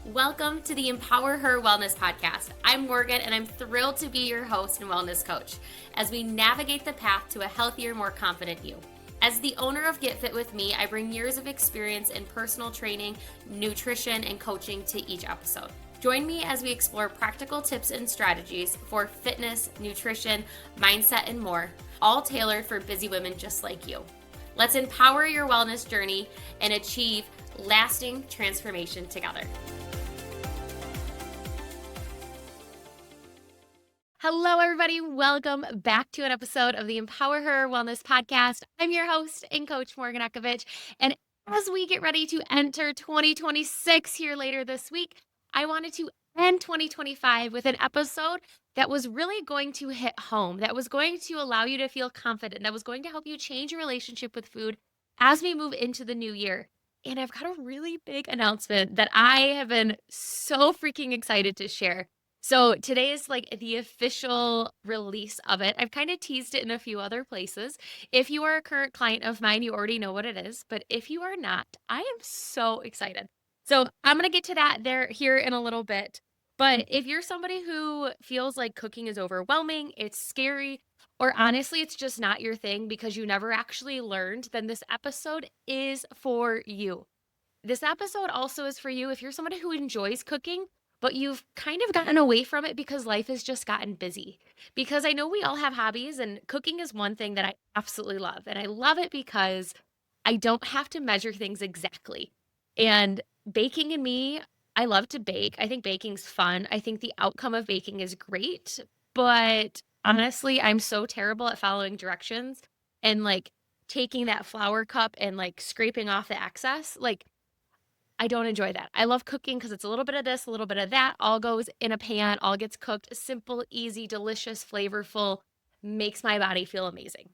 Welcome to the EmpowerHer Wellness podcast. I'm Morgan, and I'm thrilled to be your host and wellness coach as we navigate the path to a healthier, more confident you. As the owner of Get Fit With Me, I bring years of experience in personal training, nutrition, and coaching to each episode. Join me as we explore practical tips and strategies for fitness, nutrition, mindset, and more, all tailored for busy women just like you. Let's empower your wellness journey and achieve lasting transformation together. Hello, everybody. Welcome back to an episode of the EmpowerHer Wellness podcast. I'm your host and coach, Morgan Ekovich. And as we get ready to enter 2026 here later this week, I wanted to end 2025 with an episode that was really going to hit home, that was going to allow you to feel confident, that was going to help you change your relationship with food as we move into the new year. And I've got a really big announcement that I have been so freaking excited to share. So today is like the official release of it. I've kind of teased it in a few other places. If you are a current client of mine, you already know what it is. But if you are not, I am so excited. So I'm going to get to that here in a little bit. But if you're somebody who feels like cooking is overwhelming, it's scary, or honestly, it's just not your thing because you never actually learned, then this episode is for you. This episode also is for you if you're somebody who enjoys cooking, but you've kind of gotten away from it because life has just gotten busy. Because I know we all have hobbies, and cooking is one thing that I absolutely love. And I love it because I don't have to measure things exactly. And baking and me, I love to bake. I think baking's fun. I think the outcome of baking is great. But honestly, I'm so terrible at following directions and like taking that flour cup and like scraping off the excess. Like, I don't enjoy that. I love cooking because it's a little bit of this, a little bit of that, all goes in a pan, all gets cooked, simple, easy, delicious, flavorful, makes my body feel amazing.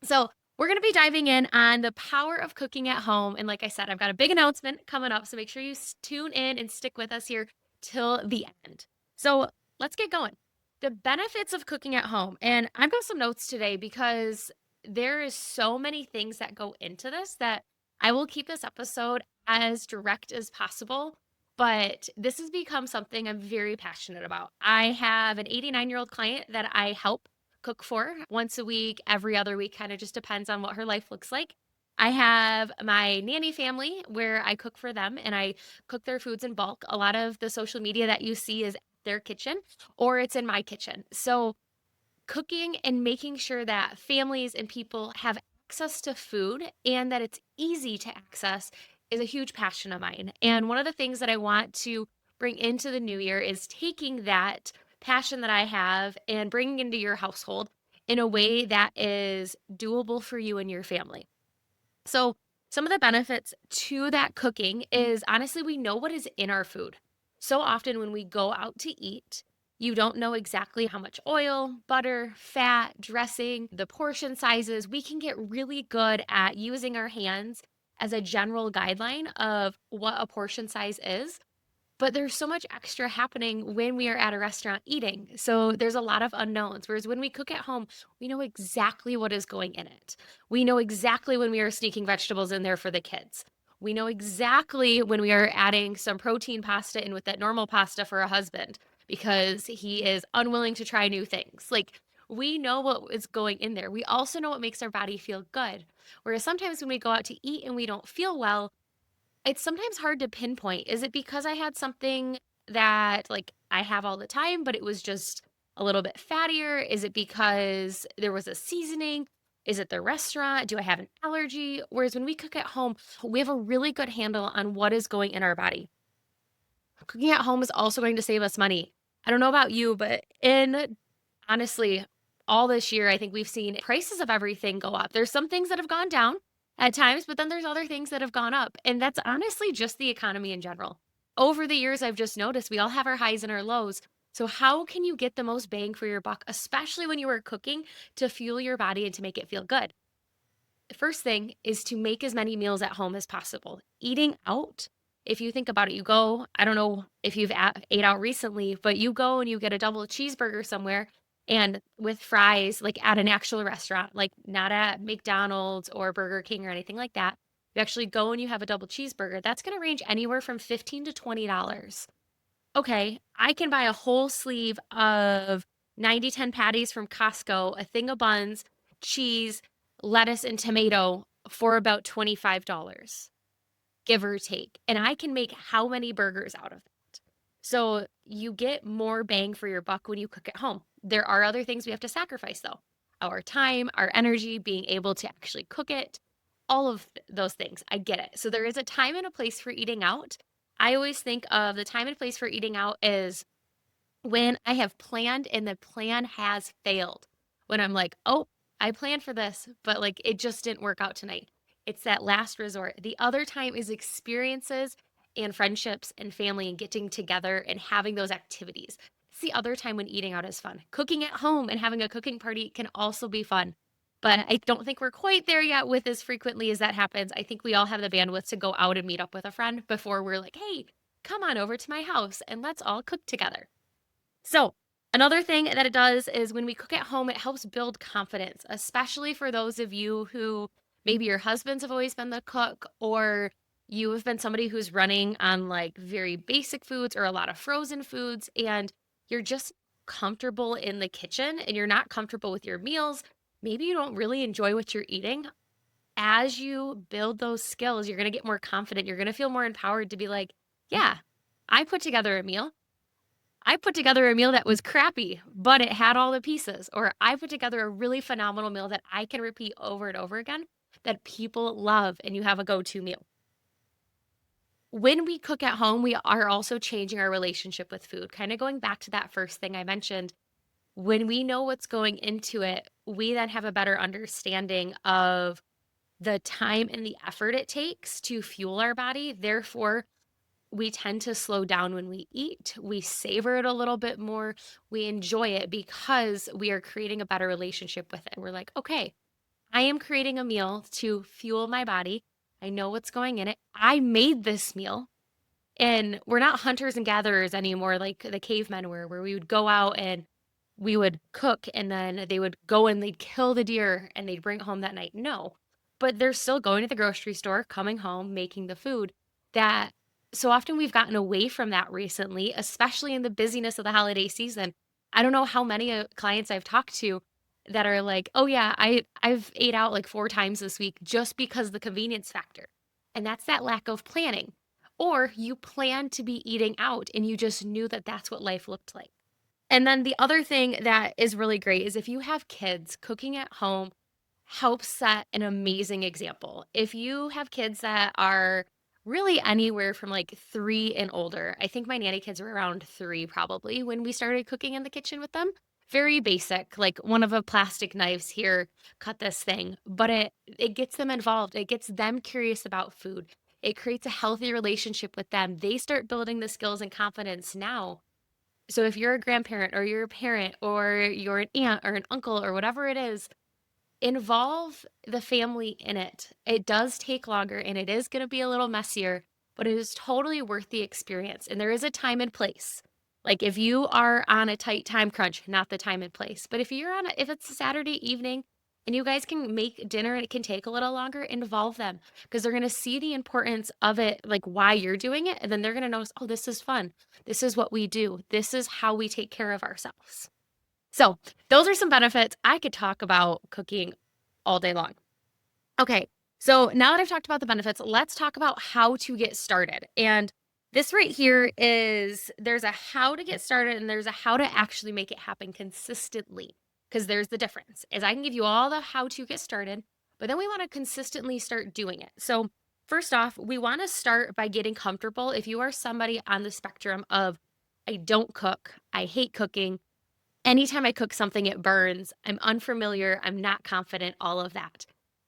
So we're going to be diving in on the power of cooking at home. And like I said, I've got a big announcement coming up. So make sure you tune in and stick with us here till the end. So let's get going. The benefits of cooking at home. And I've got some notes today because there is so many things that go into this that I will keep this episode as direct as possible. But this has become something I'm very passionate about. I have an 89-year-old client that I help cook for once a week, every other week, kind of just depends on what her life looks like. I have my nanny family where I cook for them and I cook their foods in bulk. A lot of the social media that you see is their kitchen or it's in my kitchen. So cooking and making sure that families and people have access to food and that it's easy to access is a huge passion of mine. And one of the things that I want to bring into the new year is taking that passion that I have and bringing into your household in a way that is doable for you and your family. So, some of the benefits to that cooking is honestly, we know what is in our food. So often when we go out to eat, you don't know exactly how much oil, butter, fat, dressing, the portion sizes. We can get really good at using our hands as a general guideline of what a portion size is. But there's so much extra happening when we are at a restaurant eating. So there's a lot of unknowns. Whereas when we cook at home, we know exactly what is going in it. We know exactly when we are sneaking vegetables in there for the kids. We know exactly when we are adding some protein pasta in with that normal pasta for a husband because he is unwilling to try new things. Like, we know what is going in there. We also know what makes our body feel good. Whereas sometimes when we go out to eat and we don't feel well, it's sometimes hard to pinpoint. Is it because I had something that like I have all the time, but it was just a little bit fattier? Is it because there was a seasoning? Is it the restaurant? Do I have an allergy? Whereas when we cook at home, we have a really good handle on what is going in our body. Cooking at home is also going to save us money. I don't know about you, but honestly, all this year, I think we've seen prices of everything go up. There's some things that have gone down at times, but then there's other things that have gone up. And that's honestly just the economy in general. Over the years, I've just noticed we all have our highs and our lows. So how can you get the most bang for your buck, especially when you are cooking to fuel your body and to make it feel good? The first thing is to make as many meals at home as possible. Eating out, if you think about it, you go, I don't know if you've ate out recently, but you go and you get a double cheeseburger somewhere and with fries, like at an actual restaurant, like not at McDonald's or Burger King or anything like that. You actually go and you have a double cheeseburger, that's going to range anywhere from $15 to $20. Okay, I can buy a whole sleeve of 90-10 patties from Costco, a thing of buns, cheese, lettuce, and tomato for about $25, give or take. And I can make how many burgers out of that? So you get more bang for your buck when you cook at home. There are other things we have to sacrifice, though: our time, our energy, being able to actually cook it, all of those things. I get it. So there is a time and a place for eating out. I always think of the time and place for eating out is when I have planned and the plan has failed. When I'm like, oh, I planned for this, but like it just didn't work out tonight. It's that last resort. The other time is experiences and friendships and family and getting together and having those activities. It's the other time when eating out is fun. Cooking at home and having a cooking party can also be fun. But I don't think we're quite there yet with as frequently as that happens. I think we all have the bandwidth to go out and meet up with a friend before we're like, hey, come on over to my house and let's all cook together. So, another thing that it does is when we cook at home, it helps build confidence, especially for those of you who maybe your husbands have always been the cook, or you have been somebody who's running on like very basic foods or a lot of frozen foods, and you're just comfortable in the kitchen and you're not comfortable with your meals. Maybe you don't really enjoy what you're eating. As you build those skills, you're going to get more confident. You're going to feel more empowered to be like, yeah, I put together a meal. I put together a meal that was crappy, but it had all the pieces. Or I put together a really phenomenal meal that I can repeat over and over again that people love, and you have a go to meal. When we cook at home, we are also changing our relationship with food. Kind of going back to that first thing I mentioned, when we know what's going into it, we then have a better understanding of the time and the effort it takes to fuel our body. Therefore, we tend to slow down when we eat. We savor it a little bit more. We enjoy it because we are creating a better relationship with it. We're like, okay, I am creating a meal to fuel my body. I know what's going in it. I made this meal. And we're not hunters and gatherers anymore like the cavemen were, where we would go out and we would cook and then they would go and they'd kill the deer and they'd bring it home that night. No, but they're still going to the grocery store, coming home, making the food. That so often we've gotten away from that recently, especially in the busyness of the holiday season. I don't know how many clients I've talked to that are like, "Oh yeah, I've ate out like 4 times this week just because the convenience factor." And that's that lack of planning. Or you planned to be eating out and you just knew that that's what life looked like. And then the other thing that is really great is if you have kids, cooking at home helps set an amazing example. If you have kids that are really anywhere from like 3 and older, I think my nanny kids were around 3 probably when we started cooking in the kitchen with them. Very basic, like one of a plastic knives here, cut this thing, but it gets them involved. It gets them curious about food. It creates a healthy relationship with them. They start building the skills and confidence now. So if you're a grandparent or you're a parent or you're an aunt or an uncle or whatever it is, involve the family in it. It does take longer and it is going to be a little messier, but it is totally worth the experience. And there is a time and place. Like if you are on a tight time crunch, not the time and place. But if it's a Saturday evening and you guys can make dinner and it can take a little longer, involve them because they're going to see the importance of it, like why you're doing it. And then they're going to notice, oh, this is fun. This is what we do. This is how we take care of ourselves. So, those are some benefits. I could talk about cooking all day long. Okay, so now that I've talked about the benefits, let's talk about how to get started. And this right here is there's a how to get started and there's a how to actually make it happen consistently. Because there's the difference. Is I can give you all the how to get started, but then we want to consistently start doing it. So, first off, we want to start by getting comfortable. If you are somebody on the spectrum of I don't cook, I hate cooking, anytime I cook something, it burns. I'm unfamiliar. I'm not confident, all of that.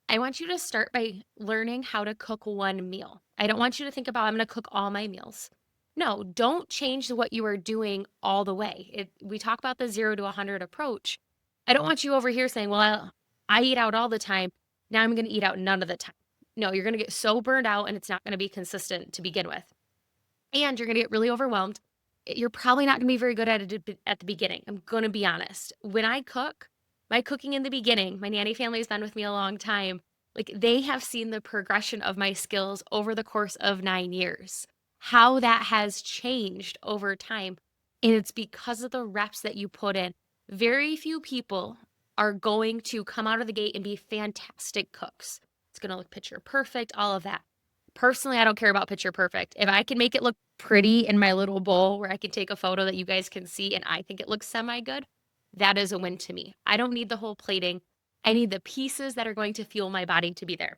I want you to start by learning how to cook one meal. I don't want you to think about, I'm going to cook all my meals. No, don't change what you are doing all the way. We talk about the 0 to 100 approach. I don't want you over here saying, well, I eat out all the time. Now I'm going to eat out none of the time. No, you're going to get so burned out and it's not going to be consistent to begin with. And you're going to get really overwhelmed. You're probably not going to be very good at it at the beginning. I'm going to be honest. When I cook, my cooking in the beginning, my nanny family has been with me a long time. Like they have seen the progression of my skills over the course of 9 years, how that has changed over time. And it's because of the reps that you put in. Very few people are going to come out of the gate and be fantastic cooks. It's going to look picture perfect, all of that. Personally, I don't care about picture perfect. If I can make it look pretty in my little bowl where I can take a photo that you guys can see and I think it looks semi good, that is a win to me. I don't need the whole plating. I need the pieces that are going to fuel my body to be there.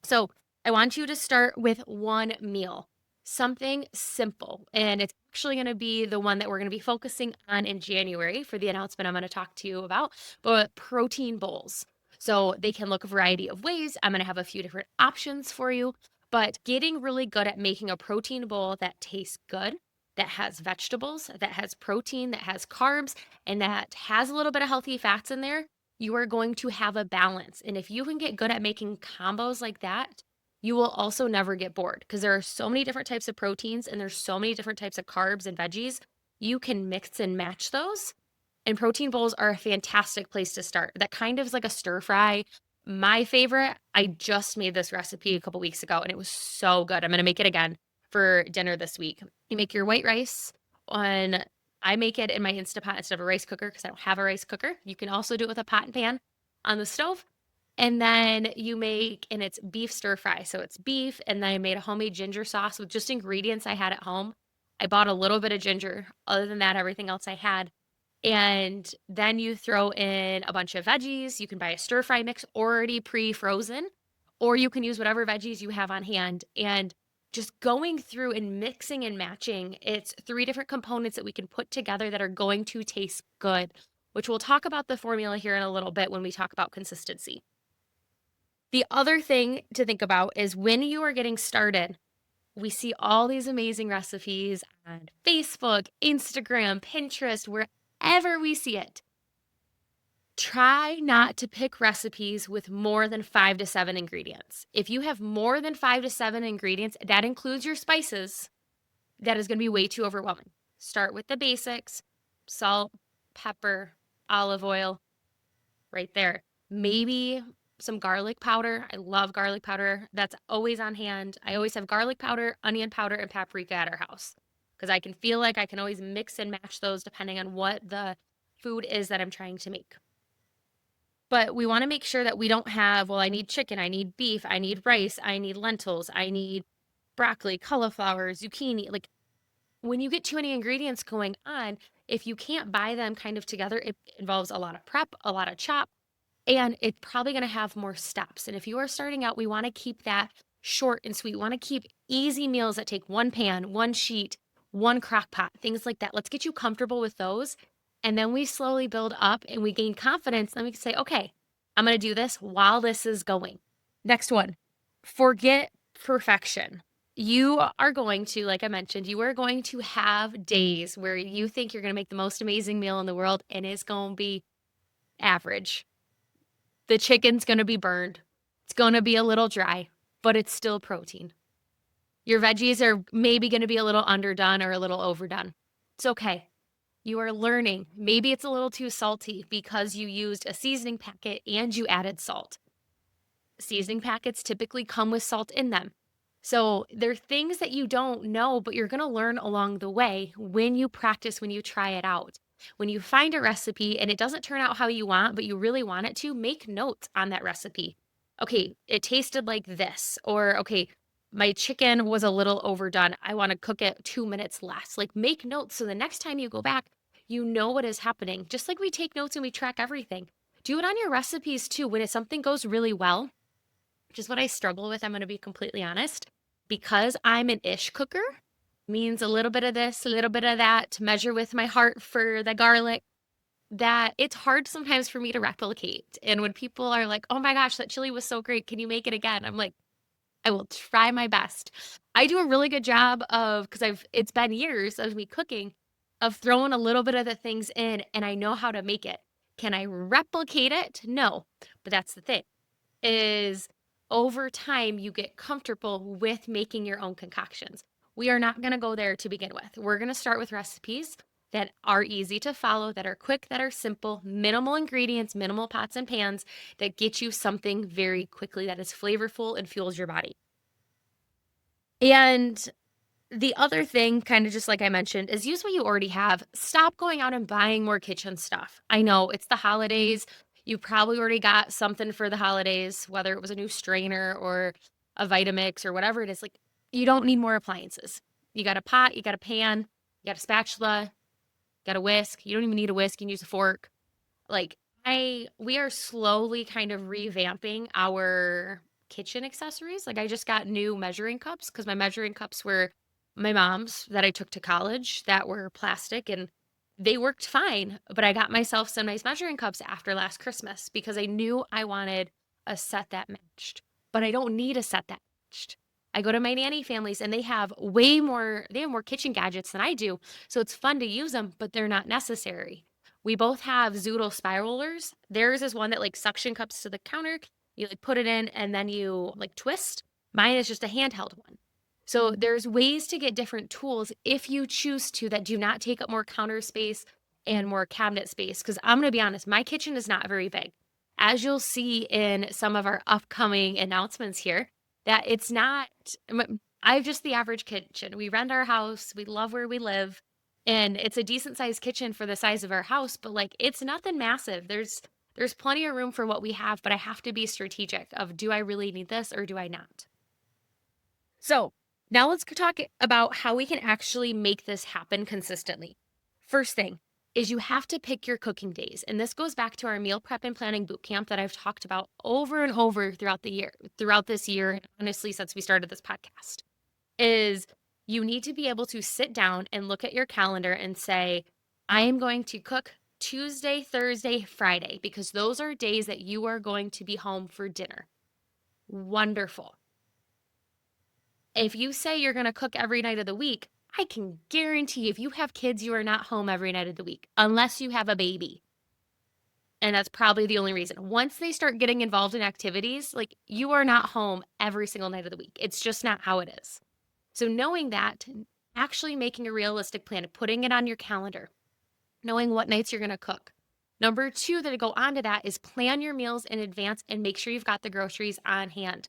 So I want you to start with one meal, something simple. And it's actually going to be the one that we're going to be focusing on in January for the announcement I'm going to talk to you about, but protein bowls. So they can look a variety of ways. I'm going to have a few different options for you, but getting really good at making a protein bowl that tastes good, that has vegetables, that has protein, that has carbs, and that has a little bit of healthy fats in there, you are going to have a balance. And if you can get good at making combos like that, you will also never get bored because there are so many different types of proteins and there's so many different types of carbs and veggies. You can mix and match those. And protein bowls are a fantastic place to start. That kind of is like a stir fry. My favorite, I just made this recipe a couple weeks ago and it was so good. I'm going to make it again for dinner this week. You make your white rice on I make it in my Instapot instead of a rice cooker because I don't have a rice cooker. You can also do it with a pot and pan on the stove. And then you make, and it's beef stir fry. So it's beef. And then I made a homemade ginger sauce with just ingredients I had at home. I bought a little bit of ginger. Other than that, everything else I had. And then you throw in a bunch of veggies. You can buy a stir fry mix already pre-frozen, or you can use whatever veggies you have on hand. And just going through and mixing and matching, it's 3 different components that we can put together that are going to taste good, which we'll talk about the formula here in a little bit when we talk about consistency. The other thing to think about is when you are getting started, we see all these amazing recipes on Facebook, Instagram, Pinterest, wherever we see it. Try not to pick recipes with more than 5 to 7 ingredients. If you have more than 5 to 7 ingredients, that includes your spices, that is going to be way too overwhelming. Start with the basics: salt, pepper, olive oil, right there. Maybe some garlic powder. I love garlic powder. That's always on hand. I always have garlic powder, onion powder, and paprika at our house because I can feel like I can always mix and match those depending on what the food is that I'm trying to make. But we want to make sure that we don't have, well, I need chicken, I need beef, I need rice, I need lentils, I need broccoli, cauliflower, zucchini. Like when you get too many ingredients going on, if you can't buy them kind of together, it involves a lot of prep, a lot of chop, and it's probably going to have more steps. And if you are starting out, we want to keep that short and sweet. We want to keep easy meals that take one pan, one sheet, one crock pot, things like that. Let's get you comfortable with those. And then we slowly build up and we gain confidence. Then we can say, okay, I'm going to do this while this is going. Next one, forget perfection. You are going to, like I mentioned, you are going to have days where you think you're going to make the most amazing meal in the world and it's going to be average. The chicken's going to be burned. It's going to be a little dry, but it's still protein. Your veggies are maybe going to be a little underdone or a little overdone. It's okay. You are learning. Maybe it's a little too salty because you used a seasoning packet and you added salt. Seasoning packets typically come with salt in them. So there are things that you don't know, but you're going to learn along the way when you practice, when you try it out. When you find a recipe and it doesn't turn out how you want, but you really want it to, make notes on that recipe. Okay, it tasted like this. Or, okay, my chicken was a little overdone. I want to cook it 2 minutes less. Like, make notes so the next time you go back, you know what is happening. Just like we take notes and we track everything. Do it on your recipes too. When something goes really well, which is what I struggle with, I'm going to be completely honest. Because I'm an ish cooker, means a little bit of this, a little bit of that, to measure with my heart for the garlic, that it's hard sometimes for me to replicate. And when people are like, oh my gosh, that chili was so great, can you make it again? I'm like, I will try my best. I do a really good job of, because it's been years of me cooking, of throwing a little bit of the things in and I know how to make it. Can I replicate it? No. But that's the thing, is over time you get comfortable with making your own concoctions. We are not going to go there to begin with. We're going to start with recipes that are easy to follow, that are quick, that are simple, minimal ingredients, minimal pots and pans that get you something very quickly that is flavorful and fuels your body. And the other thing, kind of just like I mentioned, is use what you already have. Stop going out and buying more kitchen stuff. I know it's the holidays. You probably already got something for the holidays, whether it was a new strainer or a Vitamix or whatever it is. Like, you don't need more appliances. You got a pot, you got a pan, you got a spatula, you got a whisk. You don't even need a whisk. You can use a fork. Like, we are slowly kind of revamping our kitchen accessories. Like, I just got new measuring cups because my measuring cups were my mom's that I took to college that were plastic and they worked fine. But I got myself some nice measuring cups after last Christmas because I knew I wanted a set that matched. But I don't need a set that matched. I go to my nanny families and they have more kitchen gadgets than I do. So it's fun to use them, but they're not necessary. We both have Zoodle spiralers. Theirs is one that like suction cups to the counter. You like put it in and then you like twist. Mine is just a handheld one. So there's ways to get different tools if you choose to that do not take up more counter space and more cabinet space. Because I'm going to be honest, my kitchen is not very big. As you'll see in some of our upcoming announcements here, that it's not, I have just the average kitchen. We rent our house. We love where we live. And it's a decent sized kitchen for the size of our house, but like it's nothing massive. There's plenty of room for what we have, but I have to be strategic of do I really need this or do I not? So now let's talk about how we can actually make this happen consistently. First thing is you have to pick your cooking days. And this goes back to our meal prep and planning boot camp that I've talked about over and over throughout this year, and honestly, since we started this podcast, is you need to be able to sit down and look at your calendar and say, I am going to cook Tuesday, Thursday, Friday, because those are days that you are going to be home for dinner. Wonderful. If you say you're going to cook every night of the week, I can guarantee if you have kids, you are not home every night of the week, unless you have a baby. And that's probably the only reason. Once they start getting involved in activities, like you are not home every single night of the week. It's just not how it is. So knowing that, actually making a realistic plan, putting it on your calendar, knowing what nights you're going to cook. Number two, that to go on to that is plan your meals in advance and make sure you've got the groceries on hand.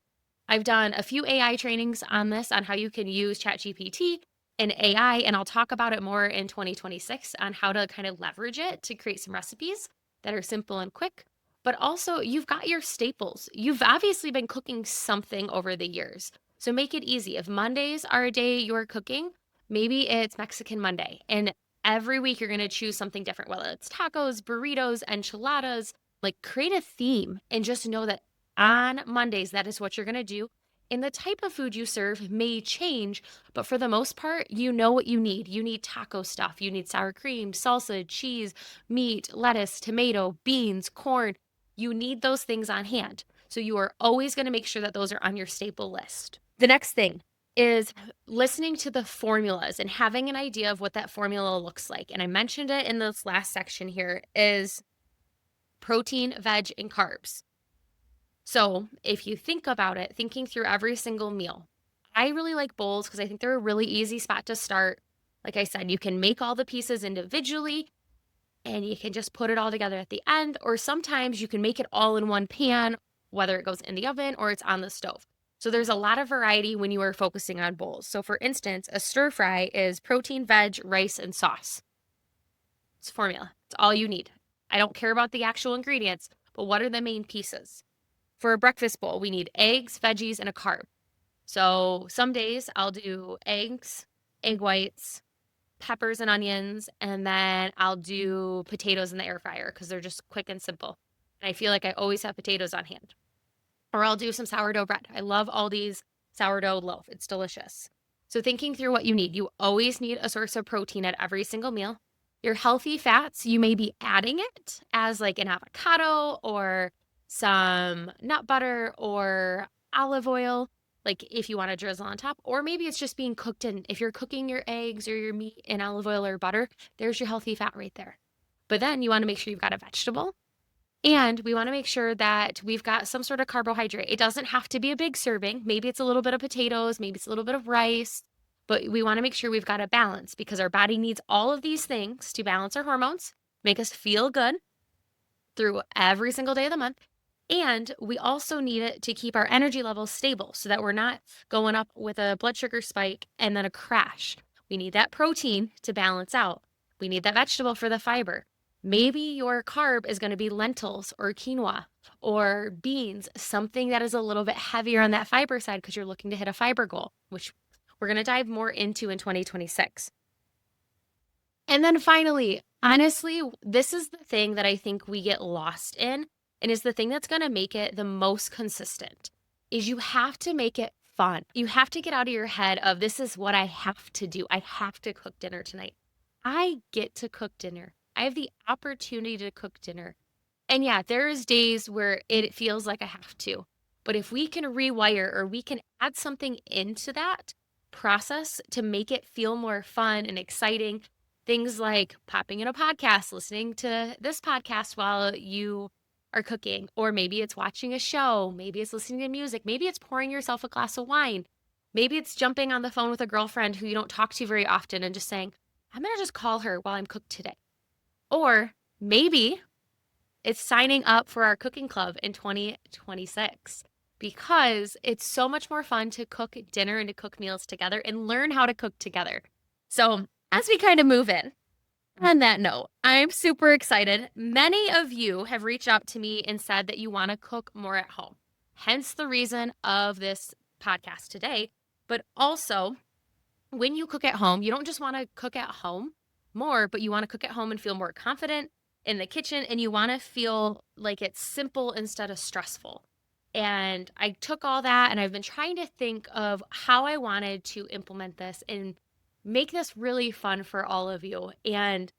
I've done a few AI trainings on this, on how you can use ChatGPT and AI, and I'll talk about it more in 2026 on how to kind of leverage it to create some recipes that are simple and quick. But also, you've got your staples. You've obviously been cooking something over the years. So make it easy. If Mondays are a day you're cooking, maybe it's Mexican Monday. And every week you're going to choose something different, whether it's tacos, burritos, enchiladas. Like create a theme and just know that on Mondays, that is what you're going to do. And the type of food you serve may change, but for the most part, you know what you need. You need taco stuff. You need sour cream, salsa, cheese, meat, lettuce, tomato, beans, corn. You need those things on hand. So you are always going to make sure that those are on your staple list. The next thing is listening to the formulas and having an idea of what that formula looks like. And I mentioned it in this last section here is protein, veg, and carbs. So if you think about it, thinking through every single meal, I really like bowls because I think they're a really easy spot to start. Like I said, you can make all the pieces individually and you can just put it all together at the end. Or sometimes you can make it all in one pan, whether it goes in the oven or it's on the stove. So there's a lot of variety when you are focusing on bowls. So for instance, a stir fry is protein, veg, rice, and sauce. It's a formula. It's all you need. I don't care about the actual ingredients, but what are the main pieces? For a breakfast bowl, we need eggs, veggies, and a carb. So some days I'll do eggs, egg whites, peppers and onions, and then I'll do potatoes in the air fryer because they're just quick and simple. And I feel like I always have potatoes on hand. Or I'll do some sourdough bread. I love Aldi's sourdough loaf. It's delicious. So thinking through what you need, you always need a source of protein at every single meal. Your healthy fats, you may be adding it as like an avocado or some nut butter or olive oil, like if you want to drizzle on top, or maybe it's just being cooked in. If you're cooking your eggs or your meat in olive oil or butter, there's your healthy fat right there. But then you want to make sure you've got a vegetable and we want to make sure that we've got some sort of carbohydrate. It doesn't have to be a big serving. Maybe it's a little bit of potatoes, maybe it's a little bit of rice, but we want to make sure we've got a balance because our body needs all of these things to balance our hormones, make us feel good through every single day of the month. And we also need it to keep our energy levels stable so that we're not going up with a blood sugar spike and then a crash. We need that protein to balance out. We need that vegetable for the fiber. Maybe your carb is going to be lentils or quinoa or beans, something that is a little bit heavier on that fiber side because you're looking to hit a fiber goal, which we're going to dive more into in 2026. And then finally, honestly, this is the thing that I think we get lost in and is the thing that's going to make it the most consistent is you have to make it fun. You have to get out of your head of this is what I have to do. I have to cook dinner tonight. I get to cook dinner. I have the opportunity to cook dinner. And yeah, there's days where it feels like I have to. But if we can rewire or we can add something into that process to make it feel more fun and exciting, things like popping in a podcast, listening to this podcast while you are cooking, or maybe it's watching a show, maybe it's listening to music, maybe it's pouring yourself a glass of wine, maybe it's jumping on the phone with a girlfriend who you don't talk to very often and just saying, I'm going to just call her while I'm cooked today. Or maybe it's signing up for our cooking club in 2026 because it's so much more fun to cook dinner and to cook meals together and learn how to cook together. So as we kind of move in, on that note, I'm super excited. Many of you have reached out to me and said that you want to cook more at home. Hence the reason of this podcast today. But also, when you cook at home, you don't just want to cook at home more, but you want to cook at home and feel more confident in the kitchen, and you want to feel like it's simple instead of stressful. And I took all that and I've been trying to think of how I wanted to implement this and make this really fun for all of you. And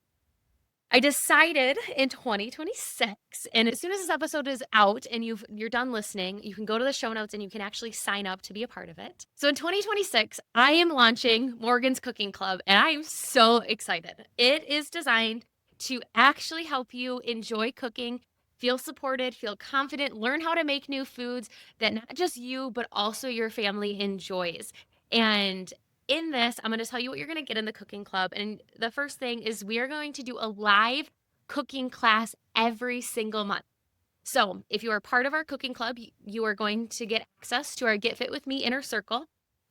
I decided in 2026, and as soon as this episode is out and you're done listening, you can go to the show notes and you can actually sign up to be a part of it. So in 2026, I am launching Morgan's Cooking Club, and I am so excited. It is designed to actually help you enjoy cooking, feel supported, feel confident, learn how to make new foods that not just you, but also your family enjoys. And in this, I'm going to tell you what you're going to get in the cooking club. And the first thing is we are going to do a live cooking class every single month. So if you are part of our cooking club, you are going to get access to our Get Fit With Me inner circle.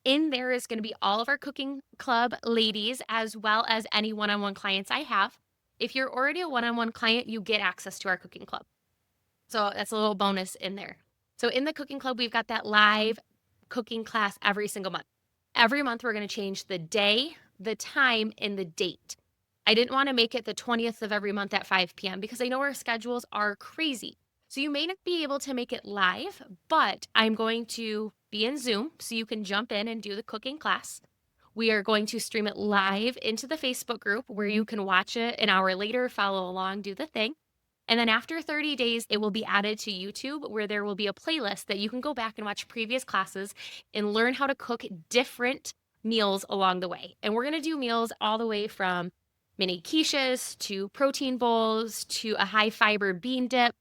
In there is going to be all of our cooking club ladies, as well as any one-on-one clients I have. If you're already a one-on-one client, you get access to our cooking club. So that's a little bonus in there. So in the cooking club, we've got that live cooking class every single month. Every month, we're going to change the day, the time, and the date. I didn't want to make it the 20th of every month at 5 p.m. because I know our schedules are crazy. So you may not be able to make it live, but I'm going to be in Zoom so you can jump in and do the cooking class. We are going to stream it live into the Facebook group where you can watch it an hour later, follow along, do the thing. And then after 30 days, it will be added to YouTube where there will be a playlist that you can go back and watch previous classes and learn how to cook different meals along the way. And we're going to do meals all the way from mini quiches to protein bowls to a high fiber bean dip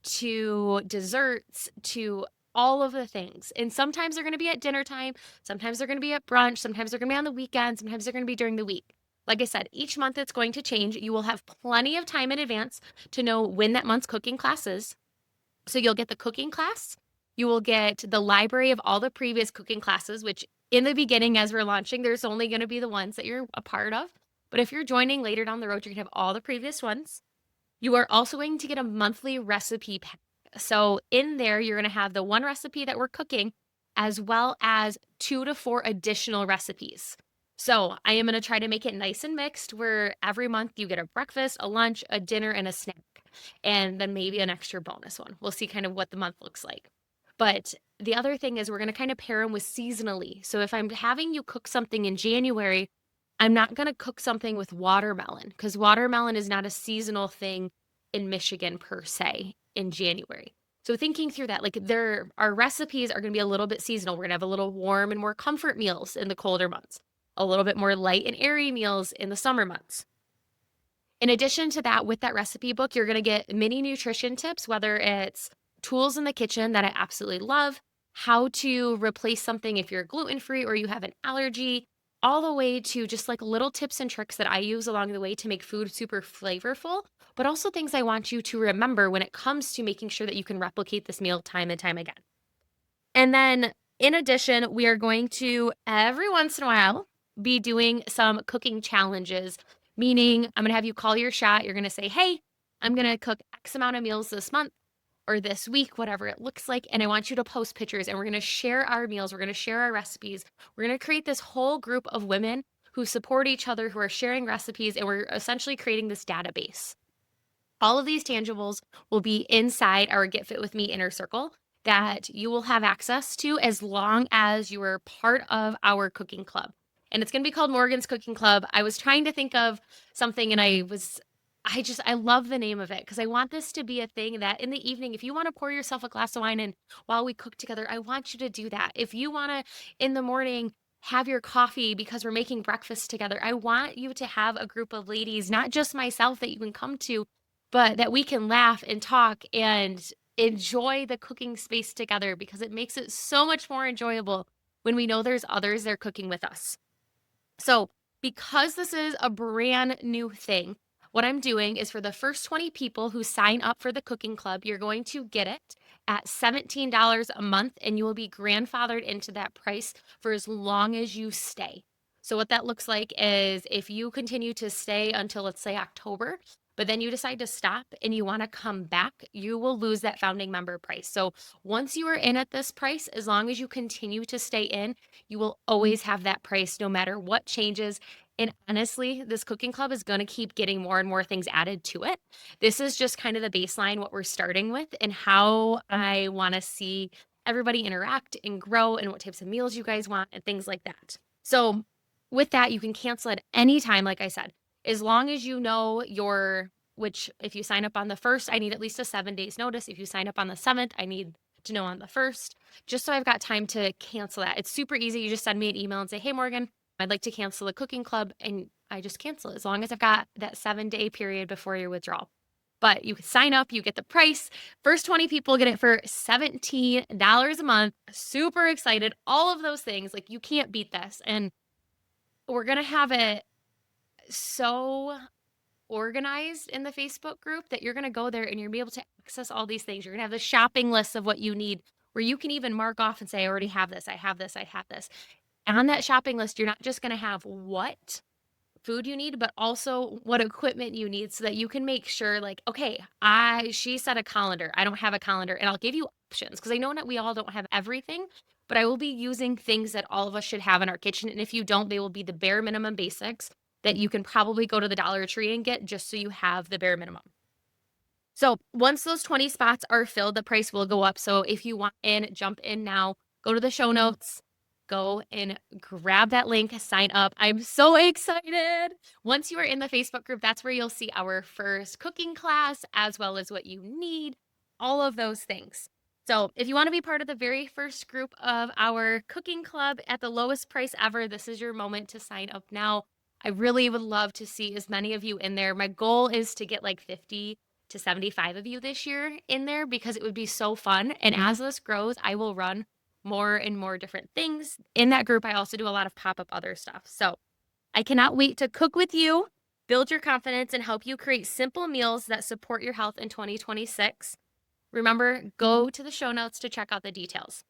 to desserts to all of the things. And sometimes they're going to be at dinner time. Sometimes they're going to be at brunch. Sometimes they're going to be on the weekend. Sometimes they're going to be during the week. Like I said, each month it's going to change. You will have plenty of time in advance to know when that month's cooking class is. So you'll get the cooking class. You will get the library of all the previous cooking classes, which in the beginning, as we're launching, there's only going to be the ones that you're a part of. But if you're joining later down the road, you're going to have all the previous ones. You are also going to get a monthly recipe pack. So in there, you're going to have the one recipe that we're cooking, as well as 2 to 4 additional recipes. So I am going to try to make it nice and mixed where every month you get a breakfast, a lunch, a dinner, and a snack, and then maybe an extra bonus one. We'll see kind of what the month looks like. But the other thing is we're going to kind of pair them with seasonally. So if I'm having you cook something in January, I'm not going to cook something with watermelon because watermelon is not a seasonal thing in Michigan per se in January. So thinking through that, like our recipes are going to be a little bit seasonal. We're going to have a little warm and more comfort meals in the colder months, a little bit more light and airy meals in the summer months. In addition to that, with that recipe book, you're going to get mini nutrition tips, whether it's tools in the kitchen that I absolutely love, how to replace something if you're gluten-free or you have an allergy, all the way to just like little tips and tricks that I use along the way to make food super flavorful, but also things I want you to remember when it comes to making sure that you can replicate this meal time and time again. And then in addition, we are going to every once in a while be doing some cooking challenges, meaning I'm going to have you call your shot. You're going to say, hey, I'm going to cook X amount of meals this month or this week, whatever it looks like. And I want you to post pictures and we're going to share our meals. We're going to share our recipes. We're going to create this whole group of women who support each other, who are sharing recipes, and we're essentially creating this database. All of these tangibles will be inside our Get Fit With Me inner circle that you will have access to as long as you are part of our cooking club. And it's going to be called Morgan's Cooking Club. I was trying to think of something and I love the name of it because I want this to be a thing that in the evening, if you want to pour yourself a glass of wine and while we cook together, I want you to do that. If you want to in the morning have your coffee because we're making breakfast together, I want you to have a group of ladies, not just myself, that you can come to, but that we can laugh and talk and enjoy the cooking space together because it makes it so much more enjoyable when we know there's others there cooking with us. So, because this is a brand new thing, what I'm doing is for the first 20 people who sign up for the cooking club, you're going to get it at $17 a month and you will be grandfathered into that price for as long as you stay. So, what that looks like is if you continue to stay until, let's say, October, but then you decide to stop and you want to come back, you will lose that founding member price. So, once you are in at this price, as long as you continue to stay in, you will always have that price no matter what changes. And honestly, this cooking club is going to keep getting more and more things added to it. This is just kind of the baseline, what we're starting with, and how I want to see everybody interact and grow, and what types of meals you guys want, and things like that. So, with that, you can cancel at any time, like I said, as long as you know which if you sign up on the first, I need at least a 7 days notice. If you sign up on the 7th, I need to know on the first, just so I've got time to cancel that. It's super easy. You just send me an email and say, hey, Morgan, I'd like to cancel the cooking club. And I just cancel it as long as I've got that 7 day period before your withdrawal. But you can sign up, you get the price. First 20 people get it for $17 a month. Super excited. All of those things. Like, you can't beat this. And we're going to have it so organized in the Facebook group that you're going to go there and you're going to be able to access all these things. You're going to have the shopping list of what you need, where you can even mark off and say, I already have this, I have this, I have this. And on that shopping list, you're not just going to have what food you need, but also what equipment you need so that you can make sure, like, okay, she said a colander. I don't have a colander, and I'll give you options because I know that we all don't have everything, but I will be using things that all of us should have in our kitchen. And if you don't, they will be the bare minimum basics that you can probably go to the Dollar Tree and get just so you have the bare minimum. So once those 20 spots are filled, the price will go up. So if you want in, jump in now, go to the show notes, go and grab that link, sign up. I'm so excited. Once you are in the Facebook group, that's where you'll see our first cooking class, as well as what you need, all of those things. So if you want to be part of the very first group of our cooking club at the lowest price ever, this is your moment to sign up now. I really would love to see as many of you in there. My goal is to get like 50 to 75 of you this year in there because it would be so fun. And as this grows, I will run more and more different things. In that group, I also do a lot of pop-up other stuff. So I cannot wait to cook with you, build your confidence, and help you create simple meals that support your health in 2026. Remember, go to the show notes to check out the details.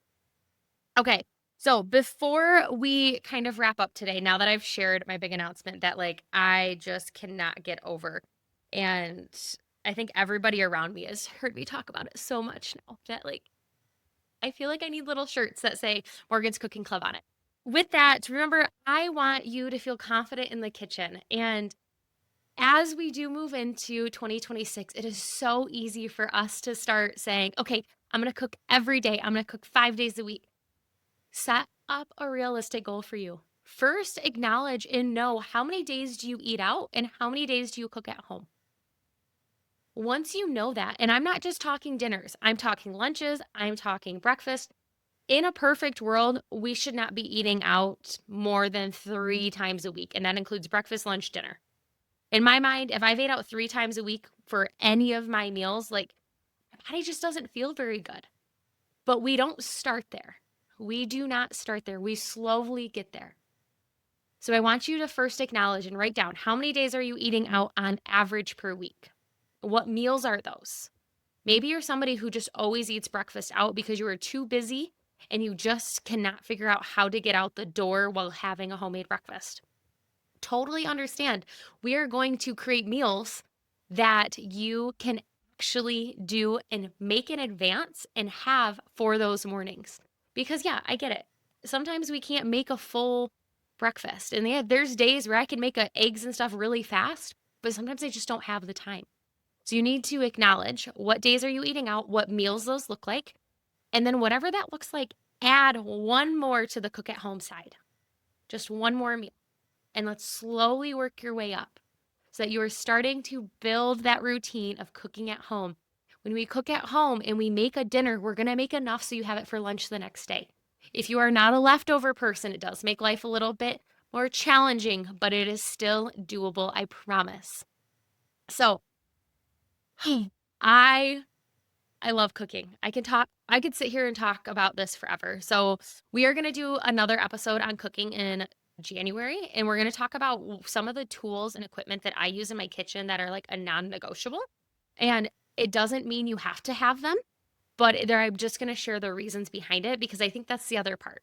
Okay, so before we kind of wrap up today, now that I've shared my big announcement that like I just cannot get over, and I think everybody around me has heard me talk about it so much now that like I feel like I need little shirts that say Morgan's Cooking Club on it. With that, remember, I want you to feel confident in the kitchen. And as we do move into 2026, it is so easy for us to start saying, okay, I'm going to cook every day. I'm going to cook 5 days a week. Set up a realistic goal for you. First, acknowledge and know how many days do you eat out and how many days do you cook at home. Once you know that, and I'm not just talking dinners, I'm talking lunches, I'm talking breakfast. In a perfect world, we should not be eating out more than 3 times a week, and that includes breakfast, lunch, dinner. In my mind, if I've ate out 3 times a week for any of my meals, like my body just doesn't feel very good. But we don't start there. We do not start there. We slowly get there. So I want you to first acknowledge and write down, how many days are you eating out on average per week? What meals are those? Maybe you're somebody who just always eats breakfast out because you are too busy and you just cannot figure out how to get out the door while having a homemade breakfast. Totally understand. We are going to create meals that you can actually do and make in advance and have for those mornings. Because, yeah, I get it. Sometimes we can't make a full breakfast. And there's days where I can make eggs and stuff really fast, but sometimes I just don't have the time. So you need to acknowledge, what days are you eating out, what meals those look like, and then whatever that looks like, add one more to the cook at home side. Just one more meal. And let's slowly work your way up so that you are starting to build that routine of cooking at home. When we cook at home and we make a dinner, we're going to make enough so you have it for lunch the next day. If you are not a leftover person, it does make life a little bit more challenging, but it is still doable, I promise. So, I love cooking. I could sit here and talk about this forever. So, we are going to do another episode on cooking in January, and we're going to talk about some of the tools and equipment that I use in my kitchen that are like a non-negotiable. And it doesn't mean you have to have them, but I'm just going to share the reasons behind it, because I think that's the other part,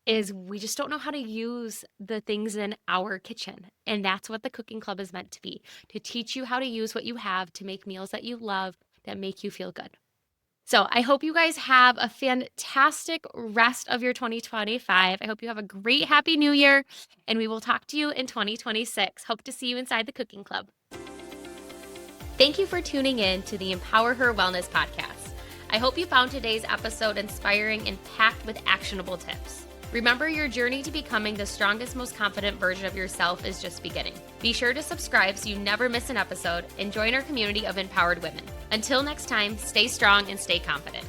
is we just don't know how to use the things in our kitchen. And that's what the cooking club is meant to be, to teach you how to use what you have to make meals that you love, that make you feel good. So I hope you guys have a fantastic rest of your 2025. I hope you have a great, happy new year, and we will talk to you in 2026. Hope to see you inside the cooking club. Thank you for tuning in to the Empower Her Wellness podcast. I hope you found today's episode inspiring and packed with actionable tips. Remember, your journey to becoming the strongest, most confident version of yourself is just beginning. Be sure to subscribe so you never miss an episode, and join our community of empowered women. Until next time, stay strong and stay confident.